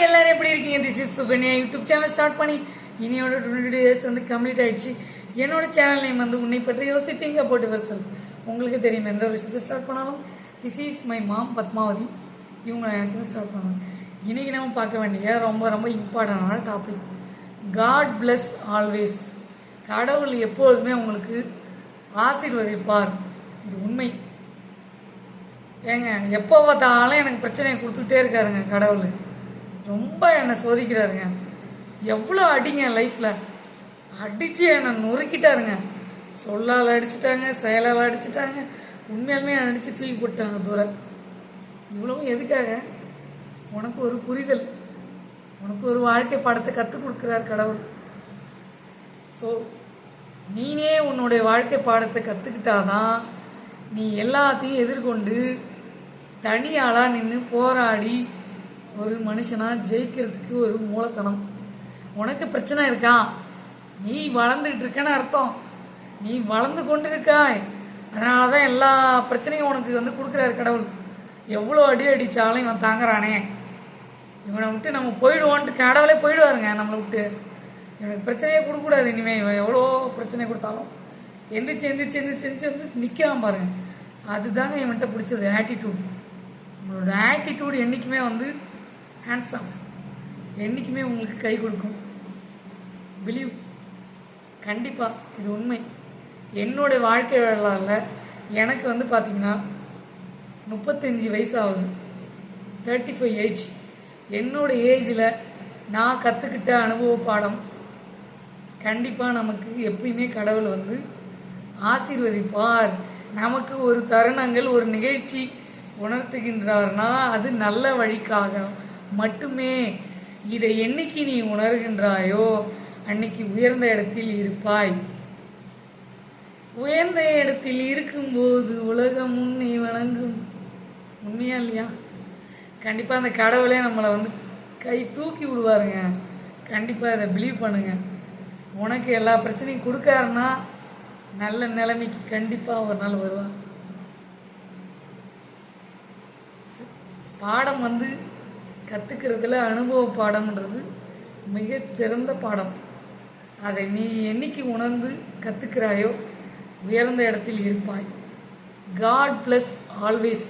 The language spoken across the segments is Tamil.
எல்லாரும் எப்படி இருக்கீங்க? This is Sukanya. YouTube channel start பண்ணி இனியோட 22 டேஸ் கம்ப்ளீட் ஆயிடுச்சு. என்னோட சேனல் நேம் உன்னை பற்றி யோசித்தீங்க போட்டு வருஷம். உங்களுக்கு தெரியும், எந்த ஒரு விஷயத்தை ஸ்டார்ட் பண்ணாலும் this is my mom Padmavathi இவங்க நினைச்சு ஸ்டார்ட் பண்ணுவாங்க. இன்னைக்கு நம்ம பார்க்க வேண்டிய ரொம்ப ரொம்ப இம்பார்ட்டண்டான டாபிக், காட் பிளஸ் ஆல்வேஸ். கடவுள் எப்பொழுதுமே உங்களுக்கு ஆசீர்வதிப்பார். இது உண்மை. ஏங்க, எப்போ பார்த்தாலும் எனக்கு பிரச்சனையை கொடுத்துட்டே இருக்காருங்க கடவுள். ரொம்ப என்னை சோதிக்கிறாருங்க. எவ்வளோ அடிங்க லைஃப்பில் அடித்து என்னை நொறுக்கிட்டாருங்க. சொல்லால் அடிச்சுட்டாங்க, செயலால் அடிச்சுட்டாங்க, உண்மையாலுமே அடித்து தூக்கி போட்டாங்க தூரம். இவ்வளவும் எதுக்காக? உனக்கு ஒரு புரிதல், உனக்கு ஒரு வாழ்க்கை பாடத்தை கற்றுக் கொடுக்குறார் கடவுள். ஸோ நீனே உன்னுடைய வாழ்க்கை பாடத்தை கற்றுக்கிட்டாதான் நீ எல்லாத்தையும் எதிர்கொண்டு தனியாளாக நின்று போராடி ஒரு மனுஷனாக ஜெயிக்கிறதுக்கு ஒரு மூலத்தனம். உனக்கு பிரச்சனை இருக்கா? நீ வளர்ந்துக்கிட்டு இருக்கன்னு அர்த்தம். நீ வளர்ந்து கொண்டு இருக்காய். அதனால தான் எல்லா பிரச்சனையும் உனக்கு கொடுக்குறாரு கடவுள். எவ்வளோ அடி அடித்தாலும் இவன் தாங்குறானே, இவனை விட்டு நம்ம போயிடுவோன்ட்டு கடவுளே போயிடுவாருங்க நம்மளை விட்டு. இவனுக்கு பிரச்சனையே கொடுக்கக்கூடாது இனிமேல். இவன் எவ்வளோ பிரச்சனை கொடுத்தாலும் எந்திரிச்சு எந்திரிச்சு எந்திரிச்சு எந்திரிச்சு வந்து நிற்கிறான் பாருங்க. அதுதாங்க இவன்கிட்ட பிடிச்சது, ஆட்டிடியூட். உங்களோட ஆட்டிடியூட் என்றைக்குமே ஹேண்ட்ஸ் ஆஃப், என்றைக்குமே உங்களுக்கு கை கொடுக்கும். பிலீவ். கண்டிப்பாக இது உண்மை. என்னோட வாழ்க்கை வரலாறில் எனக்கு பார்த்தீங்கன்னா 35 வயசு ஆகுது, 35 ஏஜ். என்னோட ஏஜில் நான் கற்றுக்கிட்ட அனுபவ பாடம் கண்டிப்பாக நமக்கு எப்பயுமே கடவுள் ஆசீர்வதிப்பார். நமக்கு ஒரு தருணங்கள், ஒரு நிகழ்ச்சி உணர்த்துகின்றார்னா அது நல்ல வழிக்காக மட்டுமே. இதை என்னைக்கு நீ உணர்கின்றாயோ அன்னைக்கு உயர்ந்த இடத்தில் இருப்பாய். உயர்ந்த இடத்தில் இருக்கும்போது உலகம் உன்னை வணங்கும். உண்மையா இல்லையா? கண்டிப்பாக அந்த கடவுளே நம்மளை கை தூக்கி விடுவாருங்க. கண்டிப்பாக இதை பிலீவ் பண்ணுங்க. உனக்கு எல்லா பிரச்சனையும் கொடுக்காருன்னா நல்ல நிலைமைக்கு கண்டிப்பாக ஒரு நாள் வருவார். பாடம் கற்றுக்கிறதுல அனுபவ பாடம்ன்றது மிக சிறந்த பாடம். அதை நீ என்னைக்கு உணர்ந்து கற்றுக்கிறாயோ உயர்ந்த இடத்தில் இருப்பாய். God bless always.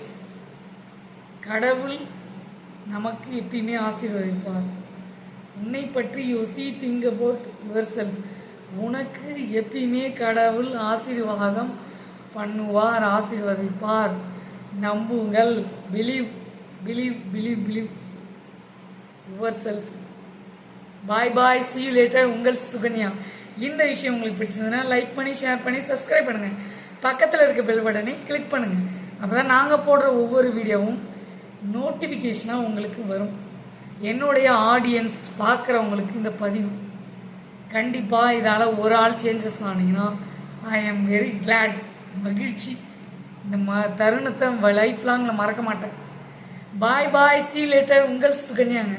கடவுள் நமக்கு எப்பயுமே ஆசீர்வதிப்பார். உன்னை பற்றி யோசி, திங்க் அபவுட் யுவர் செல்ஃப். உனக்கு எப்பயுமே கடவுள் ஆசீர்வாதம் பண்ணுவார், ஆசீர்வதிப்பார். நம்புங்கள். Believe believe believe believe your self. Bye bye, see you later. உங்கள் சுகன்யா. இந்த விஷயம் உங்களுக்கு பிடிச்சதுன்னா லைக் பண்ணி, ஷேர் பண்ணி, சப்ஸ்கிரைப் பண்ணுங்கள். பக்கத்தில் இருக்க பெல் பட்டனை கிளிக் பண்ணுங்கள். அப்போ தான் நாங்கள் போடுற ஒவ்வொரு வீடியோவும் நோட்டிஃபிகேஷனாக உங்களுக்கு வரும். என்னுடைய ஆடியன்ஸ் பார்க்குறவங்களுக்கு இந்த பதிவு கண்டிப்பாக இதால் ஒரு ஆள் சேஞ்சஸ் ஆனீங்கன்னா ஐ எம் வெரி கிளாட். மகிழ்ச்சி. இந்த தருணத்தை லைஃப் லாங்கில் மறக்க மாட்டேன். பாய் பாய், see you later. உங்கள் சுகன்யாங்க.